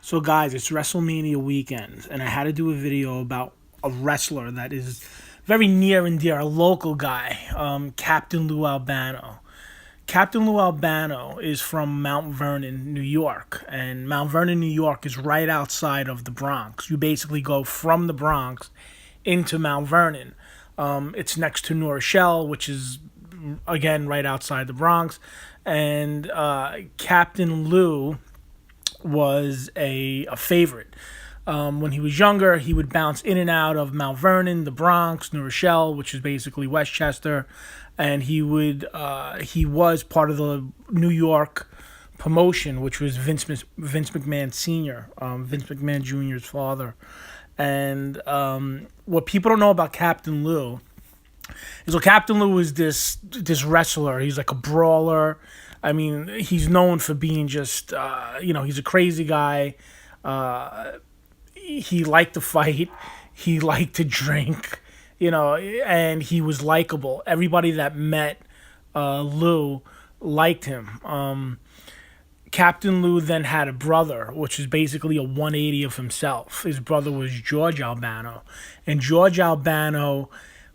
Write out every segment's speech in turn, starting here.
So, guys, it's Wrestlemania weekend, and I had to do a video about a wrestler that is very near and dear, a local guy, Captain Lou Albano. Captain Lou Albano is from Mount Vernon, New York, and Mount Vernon, New York is right outside of the Bronx. You basically go from the Bronx into Mount Vernon. It's next to New Rochelle, which is, again, right outside the Bronx, and Captain Lou was a favorite. When he was younger, he would bounce in and out of Mount Vernon, the Bronx, New Rochelle, which is basically Westchester, and he was part of the New York promotion, which was Vince McMahon Sr., Vince McMahon Jr.'s father. And what people don't know about Captain Lou is, well, Captain Lou is this wrestler. He's like a brawler. I mean, he's known for being just, he's a crazy guy. He liked to fight. He liked to drink, and he was likable. Everybody that met Lou liked him. Captain Lou then had a brother, which is basically a 180 of himself. His brother was George Albano. And George Albano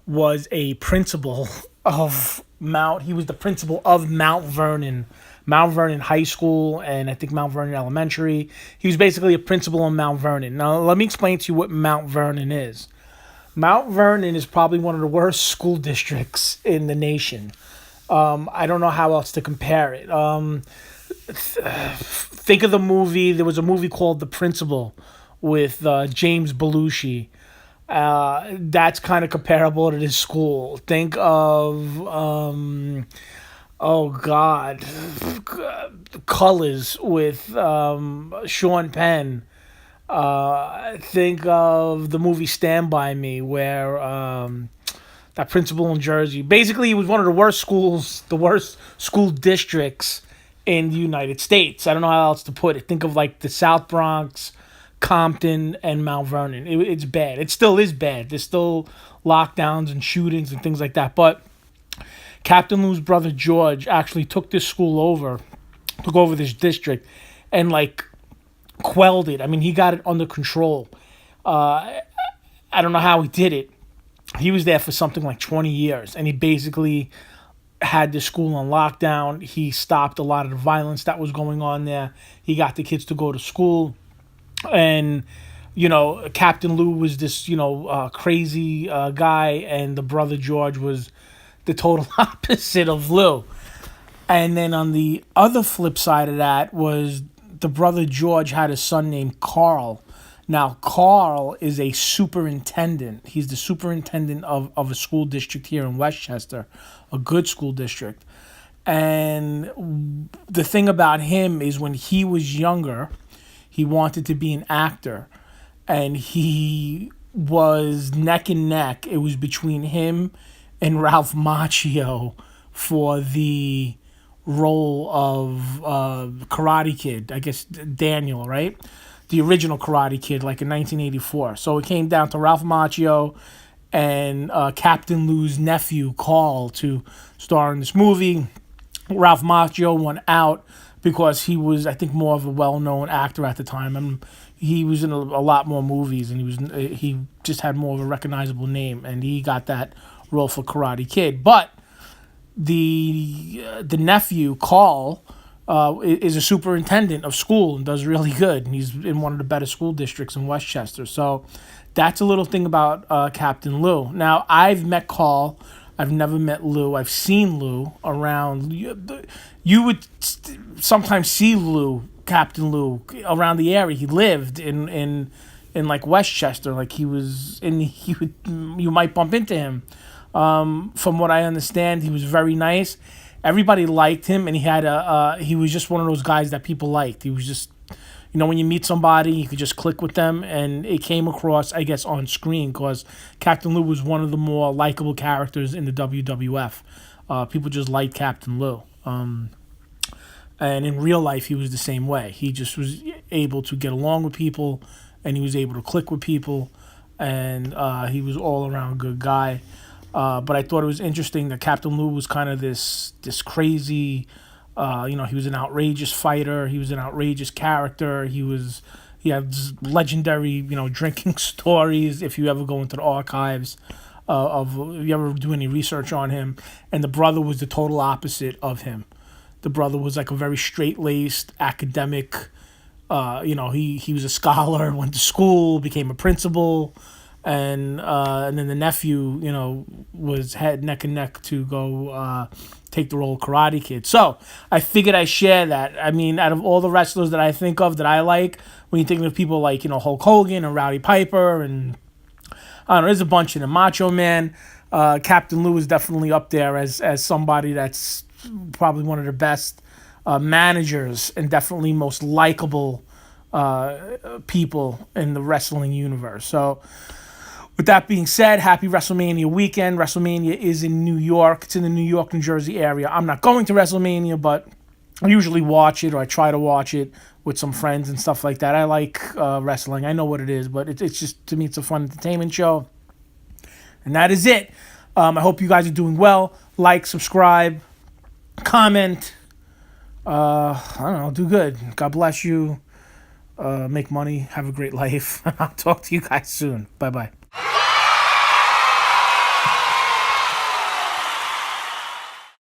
was a principal he was the principal of Mount Vernon High School, and I think Mount Vernon Elementary. He was basically a principal in Mount Vernon. Now, let me explain to you what Mount Vernon is. Mount Vernon is probably one of the worst school districts in the nation. I don't know how else to compare it. Think of the movie. There was a movie called The Principal with James Belushi. That's kind of comparable to this school. Think of, Colors with Sean Penn. Think of the movie Stand By Me, where that principal in Jersey. Basically, it was one of the worst school districts in the United States. I don't know how else to put it. Think of like the South Bronx, Compton, and Mount Vernon. It's bad. It still is bad. There's still lockdowns and shootings and things like that. But Captain Lou's brother George actually took over this district, and like quelled it. I mean, he got it under control. I don't know how he did it. He was there for something like 20 years, and he basically had the school on lockdown. He stopped a lot of the violence that was going on there. He got the kids to go to school. And, Captain Lou was this, crazy guy, and the brother George was the total opposite of Lou. And then on the other flip side of that was the brother George had a son named Carl. Now, Carl is a superintendent. He's the superintendent of a school district here in Westchester, a good school district. And the thing about him is, when he was younger, he wanted to be an actor, and he was neck and neck. It was between him and Ralph Macchio for the role of Karate Kid. I guess Daniel, right? The original Karate Kid, like in 1984. So it came down to Ralph Macchio and Captain Lou's nephew, Carl, to star in this movie. Ralph Macchio won out because he was, I think, more of a well-known actor at the time. And he was in a lot more movies, and he just had more of a recognizable name, and he got that role for Karate Kid. But the nephew, Carl, is a superintendent of school and does really good. And he's in one of the better school districts in Westchester. So that's a little thing about Captain Lou. Now, I've met Carl. I've never met Lou. I've seen Lou around. You would sometimes see Captain Lou, around the area. He lived in like Westchester. Like you might bump into him. From what I understand, he was very nice. Everybody liked him, and he was just one of those guys that people liked. He was just, when you meet somebody, you could just click with them, and it came across, I guess, on screen, because Captain Lou was one of the more likable characters in the WWF. People just liked Captain Lou. And in real life, he was the same way. He just was able to get along with people, and he was able to click with people, and he was all around good guy. But I thought it was interesting that Captain Lou was kind of this crazy, he was an outrageous fighter. He was an outrageous character. He was He has legendary, drinking stories. If you ever go into the archives if you ever do any research on him, and the brother was the total opposite of him. The brother was like a very straight laced academic. He was a scholar, went to school, became a principal, and then the nephew, was head neck and neck to go take the role of Karate Kid. So I figured I share that. I mean, out of all the wrestlers that I think of that I like, when you think of people like Hulk Hogan and Rowdy Piper, and I don't know, there's a bunch of them. Macho Man, Captain Lou is definitely up there as somebody that's probably one of the best managers and definitely most likable people in the wrestling universe. So, with that being said, happy WrestleMania weekend. WrestleMania is in New York. It's in the New York, New Jersey area. I'm not going to WrestleMania, but I usually watch it, or I try to watch it with some friends and stuff like that. I like wrestling. I know what it is, but it's just, to me, it's a fun entertainment show. And that is it. I hope you guys are doing well. Like, subscribe, comment. I don't know, do good. God bless you. Make money. Have a great life. I'll talk to you guys soon. Bye-bye.